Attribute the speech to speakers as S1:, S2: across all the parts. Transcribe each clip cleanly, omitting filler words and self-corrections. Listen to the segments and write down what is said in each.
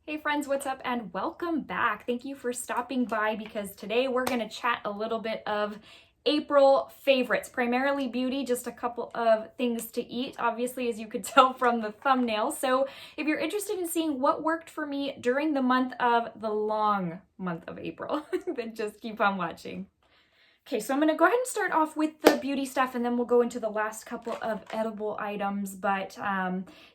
S1: Hey friends, what's up and welcome back. Thank you for stopping by because today we're going to chat a little bit of April favorites, primarily beauty, just a couple of things to eat, obviously, as you could tell from the thumbnail. So if you're interested in seeing what worked for me during the long month of April, then just keep on watching. Okay, so I'm going to go ahead and start off with the beauty stuff and then we'll go into the last couple of edible items. But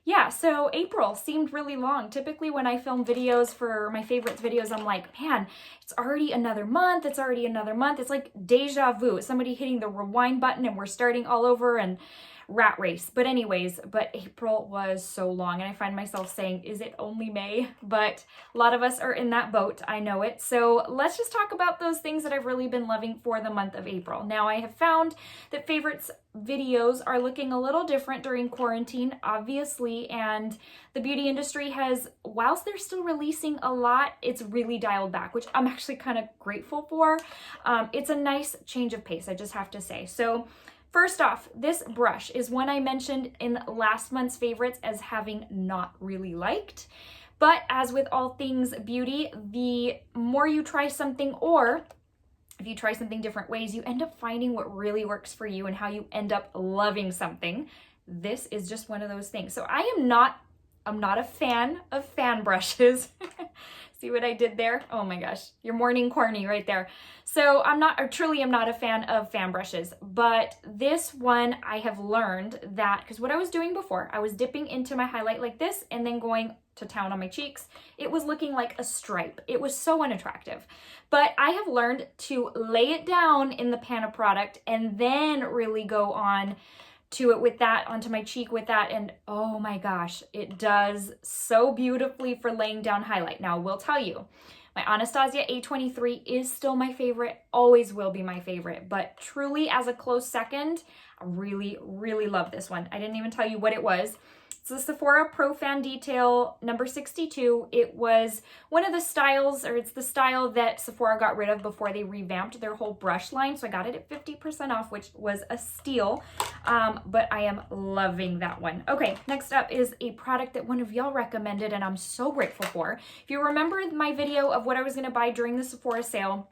S1: yeah, so April seemed really long. Typically when I film videos for my favorites videos, I'm like, man, it's already another month. It's already another month. It's like deja vu. It's somebody hitting the rewind button and we're starting all over and rat race. But anyways, April was so long and I find myself saying, is it only May? But a lot of us are in that boat. I know it. So let's just talk about those things that I've really been loving for the month of April. Now I have found that favorites videos are looking a little different during quarantine, obviously, and the beauty industry has, whilst they're still releasing a lot, it's really dialed back, which I'm actually kind of grateful for. It's a nice change of pace, I just have to say. So first off, this brush is one I mentioned in last month's favorites as having not really liked. But as with all things beauty, the more you try something, or if you try something different ways, you end up finding what really works for you and how you end up loving something. This is just one of those things. So I'm not a fan of fan brushes. See what I did there? Oh my gosh, you're morning corny right there. So I'm not a fan of fan brushes, but this one I have learned that, because what I was doing before, I was dipping into my highlight like this and then going to town on my cheeks. It was looking like a stripe. It was so unattractive. But I have learned to lay it down in the pan of product and then really go on to it with that, onto my cheek with that, and oh my gosh, it does so beautifully for laying down highlight. Now, I will tell you, my Anastasia A23 is still my favorite, always will be my favorite, but truly as a close second, I really, really love this one. I didn't even tell you what it was. It's the Sephora Pro Fan Detail number 62. It was one of the styles, or it's the style that Sephora got rid of before they revamped their whole brush line. So I got it at 50% off, which was a steal. But I am loving that one. Okay, next up is a product that one of y'all recommended and I'm so grateful for. If you remember my video of what I was going to buy during the Sephora sale,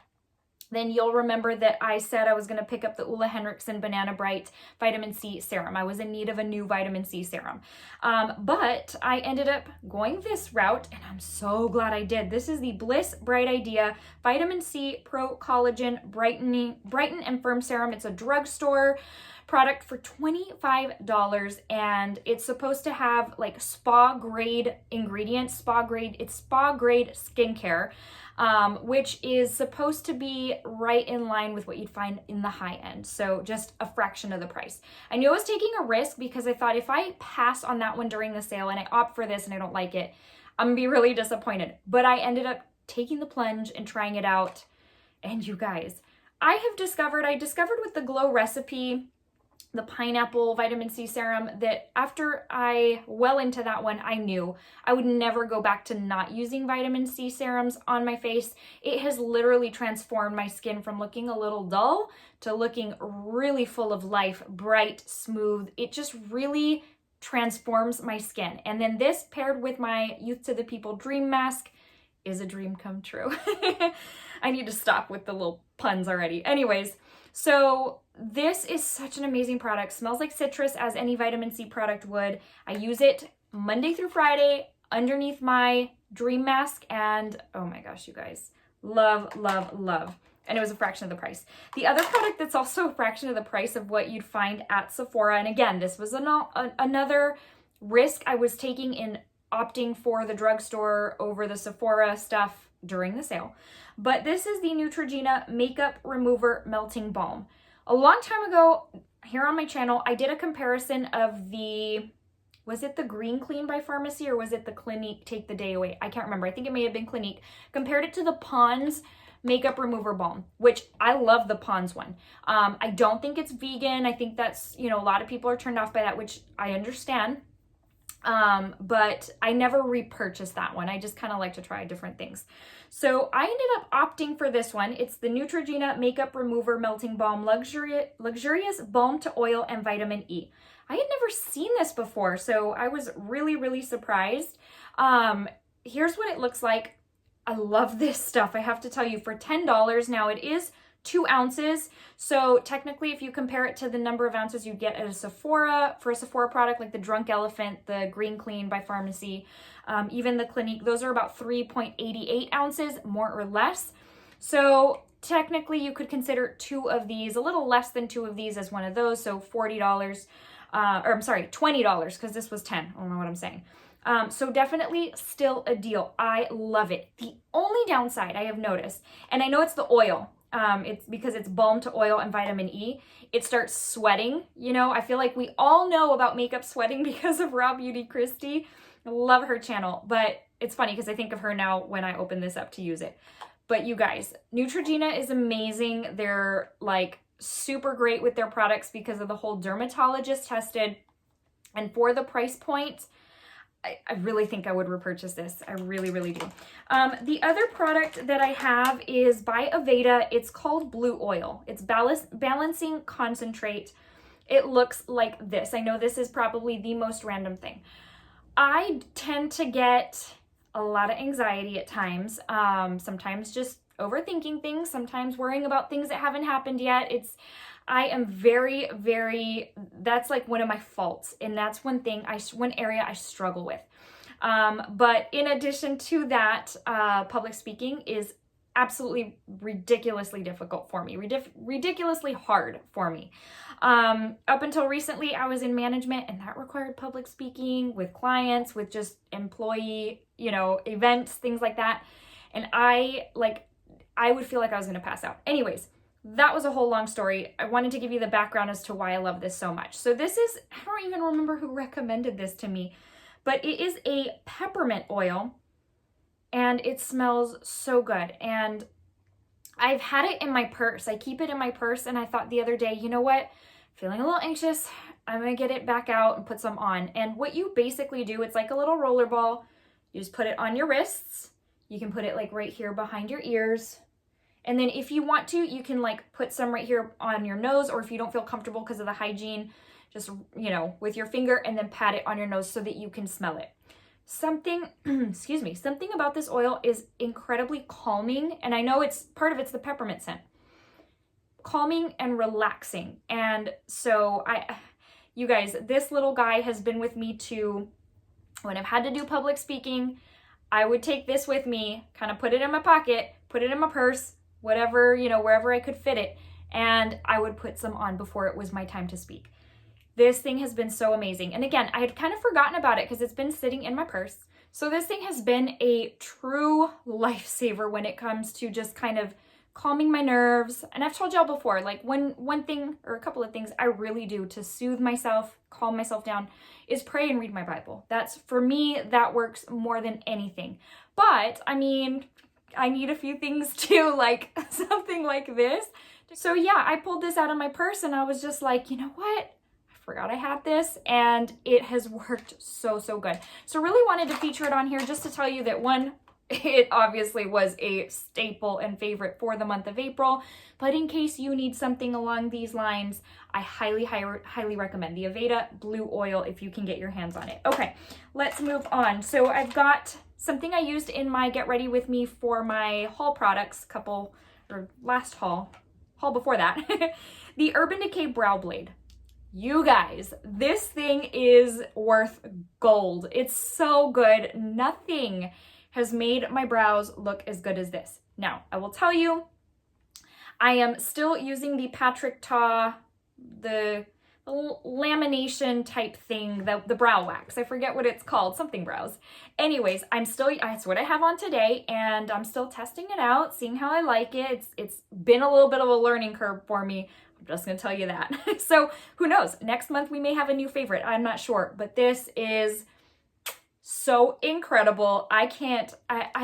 S1: then you'll remember that I said I was going to pick up the Ole Henriksen Banana Bright Vitamin C Serum. I was in need of a new vitamin C serum. But I ended up going this route, and I'm so glad I did. This is the Bliss Bright Idea Vitamin C Pro Collagen Brighten and Firm Serum. It's a drugstore product for $25, and it's supposed to have like spa grade ingredients, it's spa grade skincare, which is supposed to be right in line with what you'd find in the high end. So just a fraction of the price. I knew I was taking a risk because I thought if I pass on that one during the sale and I opt for this and I don't like it, I'm gonna be really disappointed. But I ended up taking the plunge and trying it out. And you guys, I discovered with the Glow recipe, the pineapple vitamin C serum, that after I well into that one, I knew I would never go back to not using vitamin C serums on my face. It has literally transformed my skin from looking a little dull to looking really full of life, bright, smooth. It just really transforms my skin. And then this paired with my Youth to the People Dream Mask is a dream come true. I need to stop with the little puns already. Anyways, so this is such an amazing product. Smells like citrus, as any vitamin C product would. I use it Monday through Friday underneath my dream mask, and oh my gosh, you guys, love, love, love. And it was a fraction of the price. The other product that's also a fraction of the price of what you'd find at Sephora, and again, this was another risk I was taking in opting for the drugstore over the Sephora stuff during the sale. But this is the Neutrogena Makeup Remover Melting Balm. A long time ago here on my channel, I did a comparison of was it the Green Clean by Pharmacy or was it the Clinique Take the Day Away? I can't remember. I think it may have been Clinique. Compared it to the Pond's Makeup Remover Balm, which I love the Pond's one. I don't think it's vegan. I think that's, a lot of people are turned off by that, which I understand. But I never repurchased that one. I just kind of like to try different things. So I ended up opting for this one. It's the Neutrogena Makeup Remover Melting Balm, luxurious balm to oil and vitamin E. I had never seen this before, so I was really, really surprised. here's what it looks like. I love this stuff. I have to tell you, for $10, now it is 2 ounces. So technically, if you compare it to the number of ounces you get at a Sephora, for a Sephora product like the Drunk Elephant, the Green Clean by Pharmacy, even the Clinique, those are about 3.88 ounces, more or less. So technically, you could consider 2 of these, a little less than 2 of these as one of those. So $40, or I'm sorry, $20, because this was 10. I don't know what I'm saying. So definitely still a deal. I love it. The only downside I have noticed, and I know it's the oil, it's because it's balm to oil and vitamin E, it starts sweating. You know, I feel like we all know about makeup sweating because of Raw Beauty Christy. I love her channel, but it's funny because I think of her now when I open this up to use it. But you guys, Neutrogena is amazing. They're like super great with their products because of the whole dermatologist tested, and for the price point, I really think I would repurchase this. I really, really do. The other product that I have is by Aveda. It's called Blue Oil. It's Balancing Concentrate. It looks like this. I know this is probably the most random thing. I tend to get a lot of anxiety at times. Sometimes just overthinking things, sometimes worrying about things that haven't happened yet. I am very, very, that's like one of my faults. And that's one area I struggle with. But in addition to that, public speaking is absolutely ridiculously difficult for me, ridiculously hard for me. Up until recently, I was in management, and that required public speaking with clients, with just employee, events, things like that. And I would feel like I was going to pass out. Anyways, that was a whole long story. I wanted to give you the background as to why I love this so much. So this is, I don't even remember who recommended this to me, but it is a peppermint oil, and it smells so good. And I've had it in my purse. I keep it in my purse, and I thought the other day, you know what? Feeling a little anxious, I'm going to get it back out and put some on. And what you basically do, it's like a little roller ball. You just put it on your wrists. You can put it like right here behind your ears. And then if you want to, you can like put some right here on your nose, or if you don't feel comfortable because of the hygiene, just, with your finger, and then pat it on your nose so that you can smell it. Something about this oil is incredibly calming. And I know it's the peppermint scent. Calming and relaxing. And so you guys, this little guy has been with me too. When I've had to do public speaking, I would take this with me, kind of put it in my pocket, put it in my purse, whatever, wherever I could fit it. And I would put some on before it was my time to speak. This thing has been so amazing. And again, I had kind of forgotten about it because it's been sitting in my purse. So this thing has been a true lifesaver when it comes to just kind of calming my nerves. And I've told y'all before, like one thing or a couple of things I really do to soothe myself, calm myself down, is pray and read my Bible. That's, for me, that works more than anything. But I mean, I need a few things too, like something like this. So yeah, I pulled this out of my purse and I was just like, you know what? I forgot I had this, and it has worked so, so good. So really wanted to feature it on here just to tell you that, one, it obviously was a staple and favorite for the month of April, but in case you need something along these lines, I highly, highly recommend the Aveda Blue Oil if you can get your hands on it. Okay, let's move on. So I've got something I used in my Get Ready With Me for my haul products, last haul before that, the Urban Decay Brow Blade. You guys, this thing is worth gold. It's so good. Nothing has made my brows look as good as this. Now, I will tell you, I am still using the Patrick Ta, the lamination type thing, the brow wax. I forget what it's called, something brows. Anyways, that's what I have on today, and I'm still testing it out, seeing how I like it. It's been a little bit of a learning curve for me. I'm just gonna tell you that. So who knows? Next month we may have a new favorite. I'm not sure, but this is so incredible. I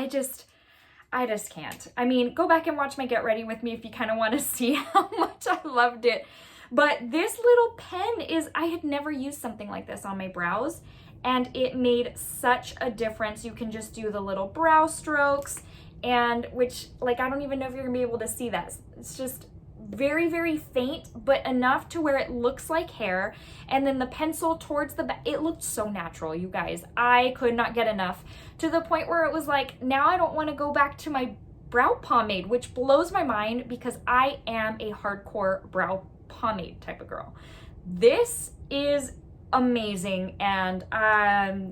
S1: just can't. I mean, go back and watch my Get Ready With Me if you kind of want to see how much I loved it. But this little pen I had never used something like this on my brows, and it made such a difference. You can just do the little brow strokes, and which, like, I don't even know if you're gonna be able to see that. It's just very, very faint, but enough to where it looks like hair. And then the pencil towards the back, it looked so natural, you guys. I could not get enough, to the point where it was like, now I don't want to go back to my brow pomade, which blows my mind because I am a hardcore brow pomade type of girl. This is amazing, and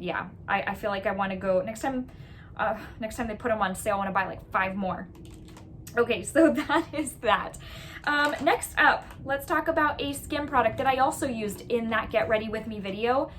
S1: yeah, I feel like I want to go next time they put them on sale. I want to buy like 5 more. Okay, so that is that. Next up, let's talk about a skin product that I also used in that Get Ready With Me video.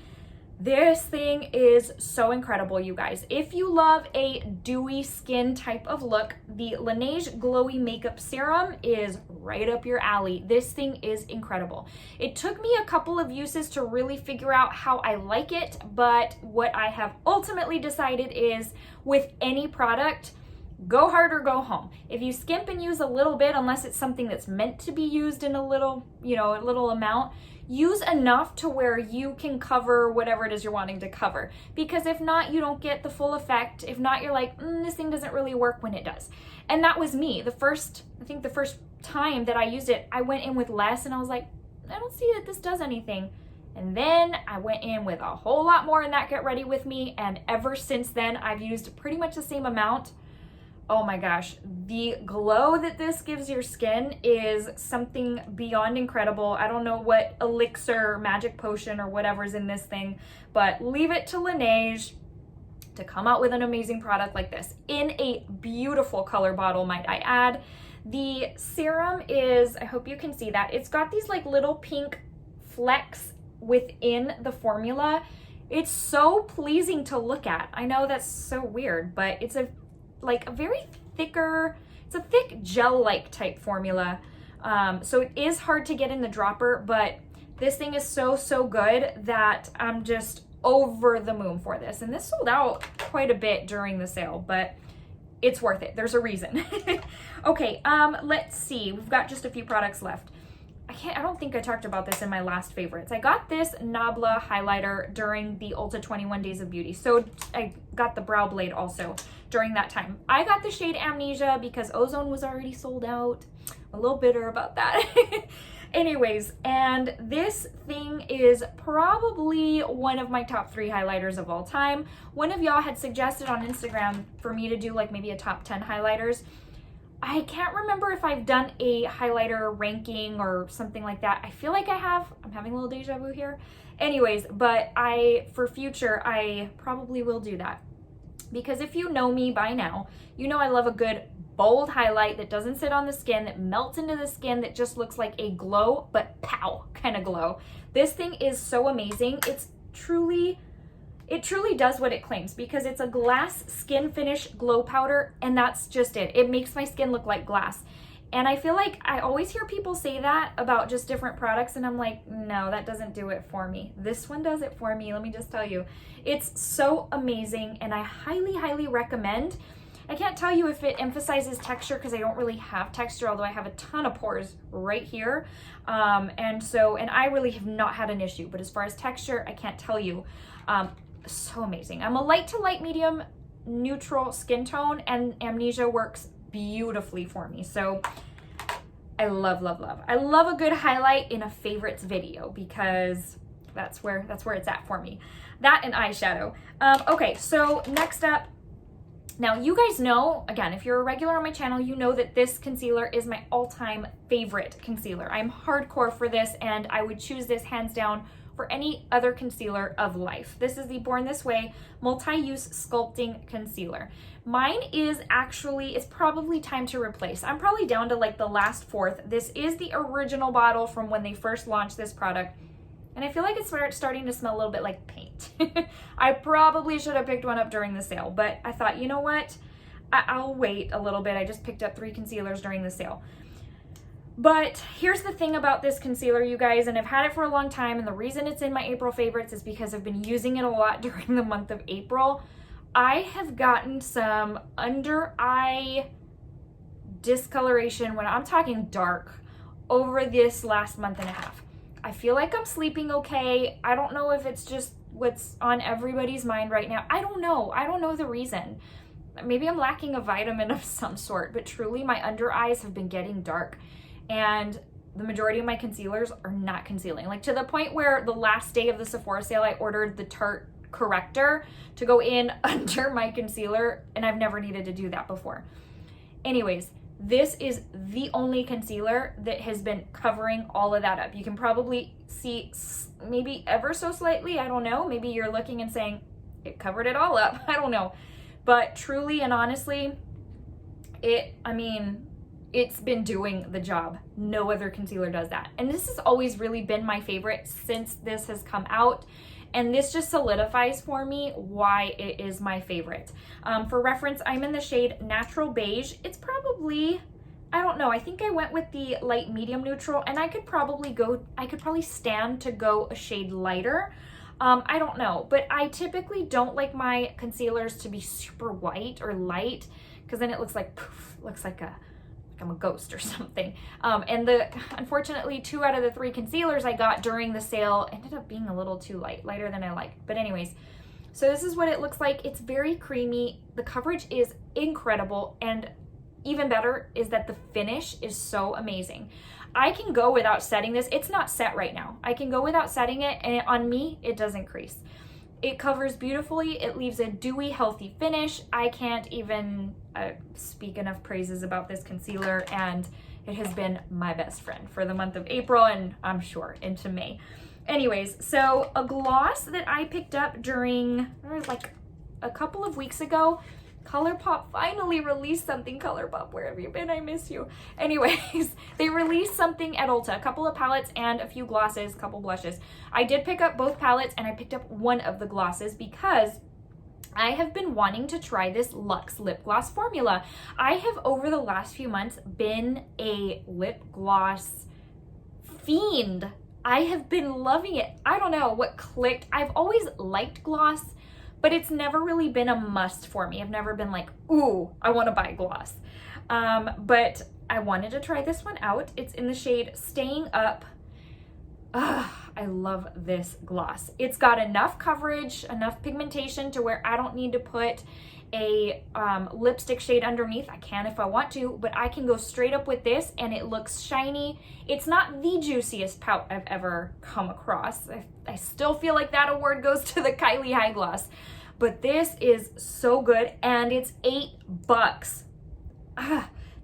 S1: This thing is so incredible, you guys. If you love a dewy skin type of look, the Laneige Glowy Makeup Serum is right up your alley. This thing is incredible. It took me a couple of uses to really figure out how I like it, but what I have ultimately decided is, with any product, go hard or go home. If you skimp and use a little bit, unless it's something that's meant to be used in a little, a little amount, use enough to where you can cover whatever it is you're wanting to cover. Because if not, you don't get the full effect. If not, you're like, this thing doesn't really work when it does. And that was me. I think the first time that I used it, I went in with less and I was like, I don't see that this does anything. And then I went in with a whole lot more in that Get Ready With Me. And ever since then, I've used pretty much the same amount. Oh my gosh, the glow that this gives your skin is something beyond incredible. I don't know what elixir, magic potion, or whatever's in this thing, but leave it to Laneige to come out with an amazing product like this in a beautiful color bottle, might I add. The serum is, I hope you can see that, it's got these like little pink flecks within the formula. It's so pleasing to look at. I know that's so weird, but it's a very thicker, it's a thick gel-like type formula. So it is hard to get in the dropper, but this thing is so good that I'm just over the moon for this. And this sold out quite a bit during the sale, but it's worth it. There's a reason. Okay, let's see. We've got just a few products left. I don't think I talked about this in my last favorites. I got this Nabla highlighter during the Ulta 21 Days of Beauty. So I got the Brow Blade also during that time. I got the shade Amnesia because Ozone was already sold out. I'm a little bitter about that. Anyways, and this thing is probably one of my top 3 highlighters of all time. One of y'all had suggested on Instagram for me to do like maybe a top 10 highlighters. I can't remember if I've done a highlighter ranking or something like that. I feel like I have. I'm having a little deja vu here. Anyways, but for future, I probably will do that. Because if you know me by now, you know I love a good bold highlight that doesn't sit on the skin, that melts into the skin, that just looks like a glow, but pow kind of glow. This thing is so amazing. It truly does what it claims, because it's a glass skin finish glow powder, and that's just it. It makes my skin look like glass. And I feel like I always hear people say that about just different products, and I'm like, no, that doesn't do it for me. This one does it for me, let me just tell you. It's so amazing, and I highly recommend. I can't tell you if it emphasizes texture because I don't really have texture, although I have a ton of pores right here. And I really have not had an issue, but as far as texture, I can't tell you. So amazing. I'm a light to light medium neutral skin tone, and Amnesia works beautifully for me. So I love. I love a good highlight in a favorites video because that's where it's at for me. That and eyeshadow. Okay, so next up, now you guys know, again, if you're a regular on my channel, you know that this concealer is my all-time favorite concealer. I'm hardcore for this, and I would choose this hands down for any other concealer of life. This is the Born This Way Multi-Use Sculpting Concealer. Mine is actually, it's probably time to replace. I'm probably down to like the last fourth. This is the original bottle from when they first launched this product, and I feel like it's starting to smell a little bit like paint. I probably should have picked one up during the sale, but I thought, you know what? I'll wait a little bit. I just picked up 3 concealers during the sale. But here's the thing about this concealer, you guys, and I've had it for a long time, and the reason it's in my April favorites is because I've been using it a lot during the month of April. I have gotten some under eye discoloration, when I'm talking dark, over this last month and a half. I feel like I'm sleeping okay. I don't know if it's just what's on everybody's mind right now. I don't know the reason. Maybe I'm lacking a vitamin of some sort, but truly my under eyes have been getting dark. and the majority of my concealers are not concealing. Like to the point where the last day of the Sephora sale, I ordered the Tarte corrector to go in under my concealer, and I've never needed to do that before. Anyways, this is the only concealer that has been covering all of that up. You can probably see maybe ever so slightly, I don't know, maybe you're looking and saying it covered it all up. I don't know. But truly and honestly, it's been doing the job. No other concealer does that. And this has always really been my favorite since this has come out. And this just solidifies for me why it is my favorite. For reference, I'm in the shade Natural Beige. It's probably, I don't know, I think I went with the light medium neutral, and I could probably stand to go a shade lighter. I don't know, but I typically don't like my concealers to be super white or light, because then it looks like, poof, looks like I'm a ghost or something. And unfortunately, 2 out of the 3 concealers I got during the sale ended up being a little too lighter than I liked. But anyways, so this is what it looks like. It's very creamy. The coverage is incredible. And even better is that the finish is so amazing. I can go without setting this. It's not set right now. I can go without setting it, and on me, it doesn't crease. It covers beautifully. It leaves a dewy, healthy finish. I can't even speak enough praises about this concealer, and it has been my best friend for the month of April, and I'm sure into May. Anyways, so a gloss that I picked up during like a couple of weeks ago. Colourpop finally released something. Colourpop, where have you been? I miss you. Anyways, they released something at Ulta, a couple of palettes and a few glosses, a couple blushes. I did pick up both palettes, and I picked up one of the glosses because I have been wanting to try this Luxe lip gloss formula. I have, over the last few months, been a lip gloss fiend. I have been loving it. I don't know what clicked. I've always liked gloss, but it's never really been a must for me. I've never been like, ooh, I want to buy gloss. But I wanted to try this one out. It's in the shade Staying Up. I love this gloss. It's got enough coverage, enough pigmentation to where I don't need to put a lipstick shade underneath. I can if I want to, but I can go straight up with this, and it looks shiny. It's not the juiciest pout I've ever come across. I still feel like that award goes to the Kylie High Gloss, but this is so good, and it's $8.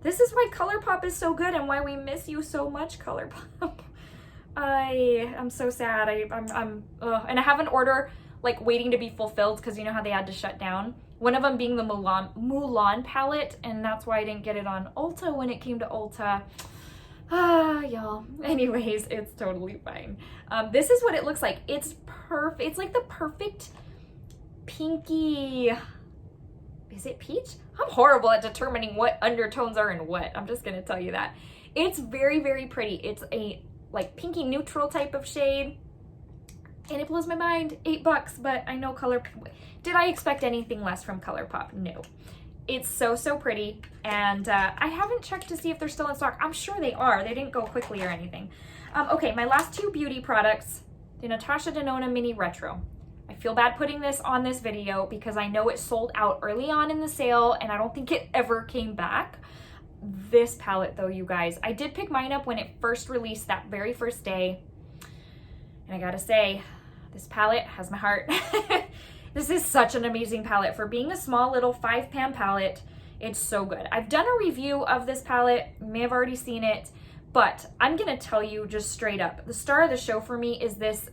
S1: This is why Colourpop is so good and why we miss you so much, Colourpop. I'm so sad. And I have an order like waiting to be fulfilled because you know how they had to shut down. One of them being the Mulan palette, and that's why I didn't get it on Ulta when it came to Ulta. Y'all. Anyways, it's totally fine. This is what it looks like. It's perfect. It's like the perfect pinky. Is it peach? I'm horrible at determining what undertones are in what. I'm just gonna tell you that. It's very, very pretty. It's a like pinky neutral type of shade, and it blows my mind. $8, but I know did I expect anything less from Colourpop? No. It's so, so pretty, and I haven't checked to see if they're still in stock. I'm sure they are. They didn't go quickly or anything. Okay, my last 2 beauty products, the Natasha Danone Mini Retro. I feel bad putting this on this video because I know it sold out early on in the sale, and I don't think it ever came back. This palette though, you guys, I did pick mine up when it first released that very first day, and I gotta say, this palette has my heart. This is such an amazing palette. For being a small little 5-pan palette, it's so good. I've done a review of this palette, you may have already seen it, but I'm gonna tell you just straight up, the star of the show for me is this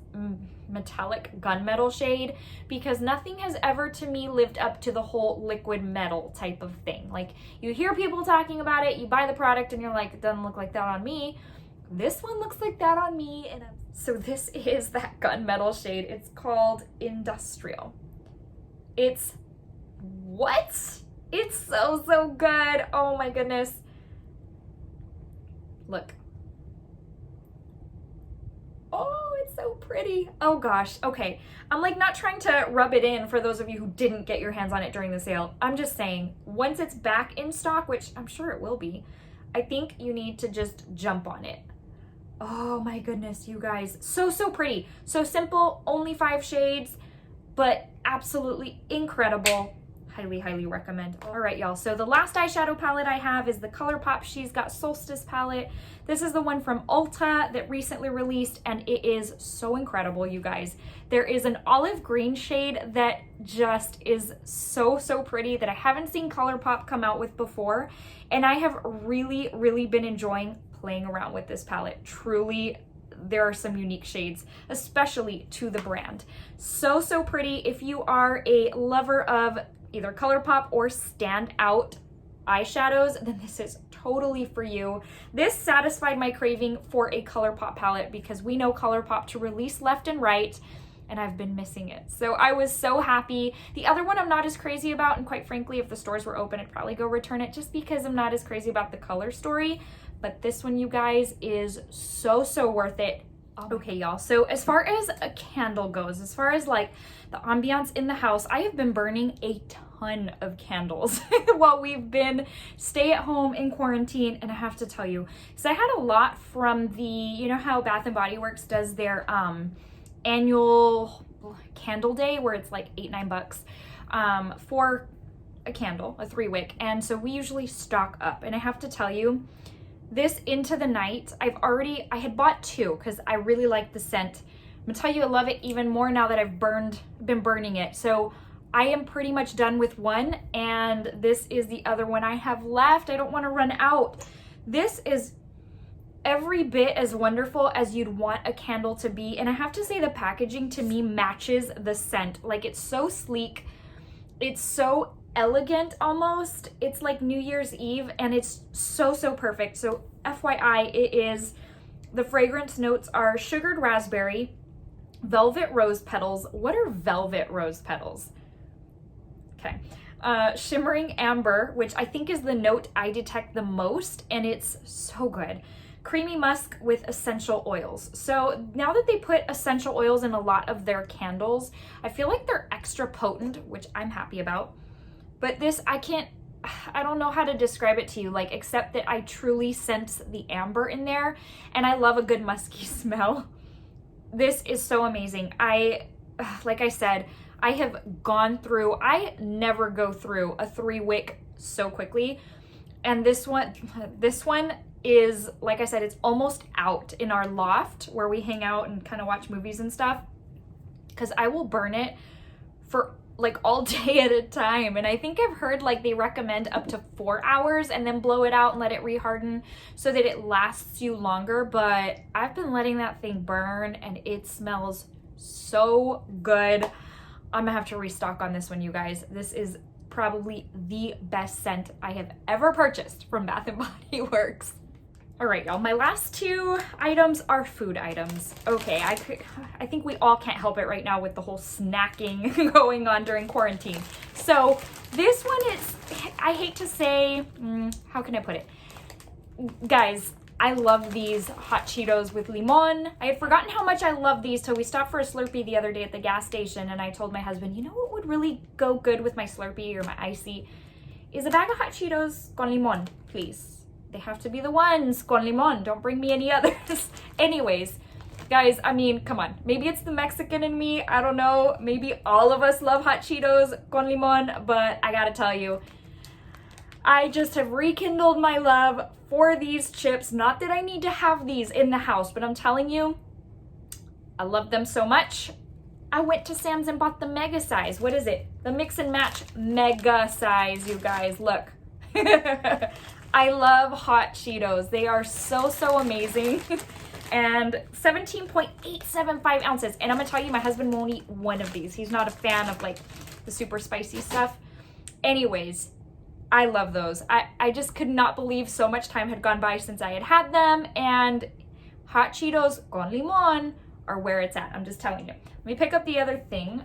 S1: metallic gunmetal shade, because nothing has ever to me lived up to the whole liquid metal type of thing. Like, you hear people talking about it, you buy the product and you're like, it doesn't look like that on me. This one looks like that on me. And so this is that gunmetal shade. It's called Industrial. It's so, so good. Oh my goodness. Look. Oh, it's so pretty. Oh gosh. Okay. I'm like not trying to rub it in for those of you who didn't get your hands on it during the sale. I'm just saying, once it's back in stock, which I'm sure it will be, I think you need to just jump on it. Oh my goodness, you guys. So, so pretty. So simple, only 5 shades, but absolutely incredible. highly, highly recommend. All right, y'all. So the last eyeshadow palette I have is the Colourpop She's Got Solstice palette. This is the one from Ulta that recently released, and it is so incredible, you guys. There is an olive green shade that just is so, so pretty that I haven't seen Colourpop come out with before. And I have really, really been enjoying playing around with this palette. Truly, there are some unique shades, especially to the brand. So, so pretty. If you are a lover of either Colourpop or standout eyeshadows, then this is totally for you. This satisfied my craving for a Colourpop palette because we know Colourpop to release left and right, and I've been missing it. So I was so happy. The other one I'm not as crazy about, and quite frankly, if the stores were open, I'd probably go return it just because I'm not as crazy about the color story. But this one, you guys, is so, so worth it. Okay, y'all, so as far as a candle goes, as far as like the ambiance in the house, I have been burning a ton of candles while we've been stay at home in quarantine. And I have to tell you, so I had a lot from the, you know how Bath and Body Works does their annual candle day where it's like $8-9 for a candle, a 3-wick. And so we usually stock up, and I have to tell you, this Into the Night, I had bought 2 because I really like the scent. I'm gonna tell you I love it even more now that I've been burning it. So I am pretty much done with 1, and this is the other one I have left. I don't want to run out. This is every bit as wonderful as you'd want a candle to be, and I have to say the packaging to me matches the scent. Like, it's so sleek, it's so elegant almost. It's like New Year's Eve, and it's so, so perfect. So FYI, the fragrance notes are sugared raspberry, velvet rose petals. What are velvet rose petals? Okay. Shimmering amber, which I think is the note I detect the most, and it's so good. Creamy musk with essential oils. So now that they put essential oils in a lot of their candles, I feel like they're extra potent, which I'm happy about. But this, I don't know how to describe it to you, like, except that I truly sense the amber in there, and I love a good musky smell. This is so amazing. Like I said, I have gone through, I never go through a 3-wick so quickly. And this one is, like I said, it's almost out in our loft where we hang out and kind of watch movies and stuff, because I will burn it for like all day at a time. And I think I've heard like they recommend up to 4 hours and then blow it out and let it reharden so that it lasts you longer. But I've been letting that thing burn, and it smells so good. I'm gonna have to restock on this one, you guys. This is probably the best scent I have ever purchased from Bath and Body Works. All right, y'all, my last 2 items are food items. Okay, I think we all can't help it right now with the whole snacking going on during quarantine. So this one is, I hate to say, how can I put it? Guys, I love these hot Cheetos with limon. I had forgotten how much I love these till we stopped for a Slurpee the other day at the gas station, and I told my husband, you know what would really go good with my Slurpee or my Icy? Is a bag of hot Cheetos con limon, please. They have to be the ones con limon. Don't bring me any others. Anyways, guys, I mean, come on. Maybe it's the Mexican in me. I don't know. Maybe all of us love hot Cheetos con limon, but I gotta tell you, I just have rekindled my love for these chips. Not that I need to have these in the house, but I'm telling you, I love them so much. I went to Sam's and bought the mega size. What is it? The mix and match mega size, you guys. Look. I love hot Cheetos. They are so, so amazing. And 17.875 ounces. And I'm gonna tell you, my husband won't eat one of these. He's not a fan of like the super spicy stuff. Anyways, I love those. I just could not believe so much time had gone by since I had them, and hot Cheetos con limon are where it's at. I'm just telling you. Let me pick up the other thing.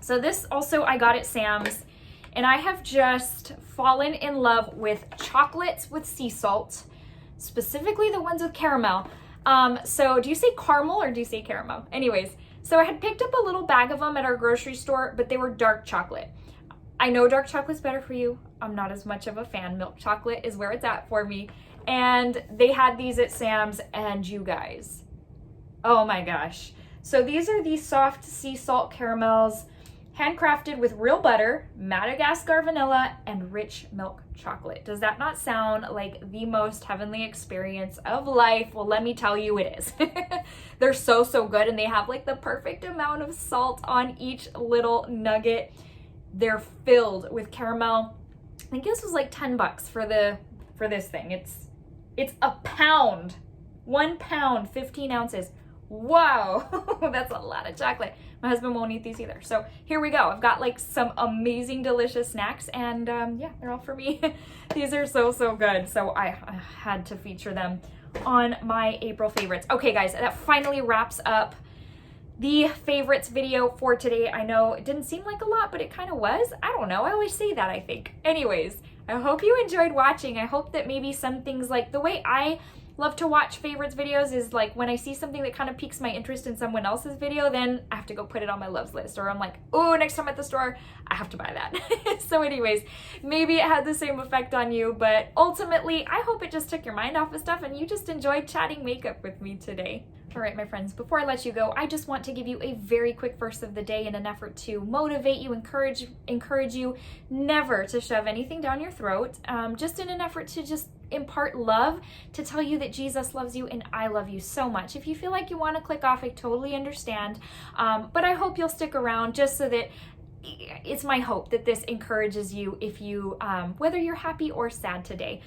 S1: So this also I got at Sam's, and I have just fallen in love with chocolates with sea salt, specifically the ones with caramel. So do you say caramel or do you say caramel? Anyways, so I had picked up a little bag of them at our grocery store, but they were dark chocolate. I know dark chocolate's better for you. I'm not as much of a fan. Milk chocolate is where it's at for me. And they had these at Sam's, and you guys, oh my gosh. So these are these soft sea salt caramels. Handcrafted with real butter, Madagascar vanilla, and rich milk chocolate. Does that not sound like the most heavenly experience of life? Well, let me tell you, it is. They're so, so good, and they have like the perfect amount of salt on each little nugget. They're filled with caramel. I think this was like $10 for this thing. It's a pound. 1 pound, 15 ounces. Wow, that's a lot of chocolate. My husband won't eat these either. So here we go. I've got like some amazing, delicious snacks, and yeah, they're all for me. These are so, so good. So I had to feature them on my April favorites. Okay, guys, that finally wraps up the favorites video for today. I know it didn't seem like a lot, but it kind of was. I don't know. I always say that, I think. Anyways, I hope you enjoyed watching. I hope that maybe some things, like the way I love to watch favorites videos is like when I see something that kind of piques my interest in someone else's video, then I have to go put it on my loves list, or I'm like, oh, next time at the store, I have to buy that. So anyways, maybe it had the same effect on you, but ultimately, I hope it just took your mind off of stuff and you just enjoyed chatting makeup with me today. All right, my friends, before I let you go, I just want to give you a very quick verse of the day in an effort to motivate you, encourage you never to shove anything down your throat, just in an effort to just impart love, to tell you that Jesus loves you and I love you so much. If you feel like you want to click off, I totally understand, but I hope you'll stick around just so that it's my hope that this encourages you if you, whether you're happy or sad today.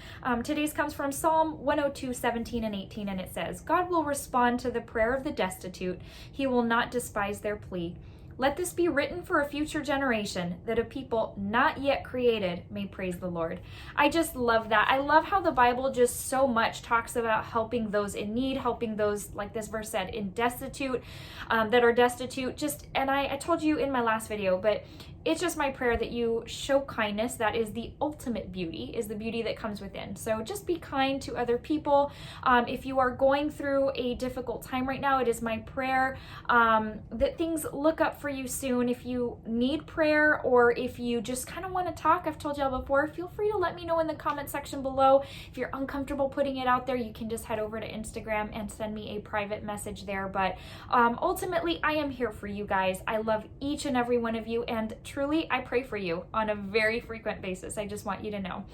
S1: Today's comes from Psalm 102, 17 and 18, and it says, God will respond to the prayer of the destitute. He will not despise their plea. Let this be written for a future generation, that a people not yet created may praise the Lord. I just love that. I love how the Bible just so much talks about helping those in need, helping those, like this verse said, in destitute, that are destitute. And I told you in my last video, but it's just my prayer that you show kindness. That is the ultimate beauty, is the beauty that comes within. So just be kind to other people. If you are going through a difficult time right now, it is my prayer that things look up for you soon. If you need prayer, or if you just kind of want to talk, I've told y'all before, feel free to let me know in the comment section below. If you're uncomfortable putting it out there, you can just head over to Instagram and send me a private message there. But ultimately, I am here for you guys. I love each and every one of you, and truly, I pray for you on a very frequent basis. I just want you to know.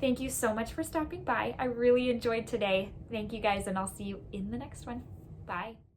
S1: Thank you so much for stopping by. I really enjoyed today. Thank you guys, and I'll see you in the next one. Bye.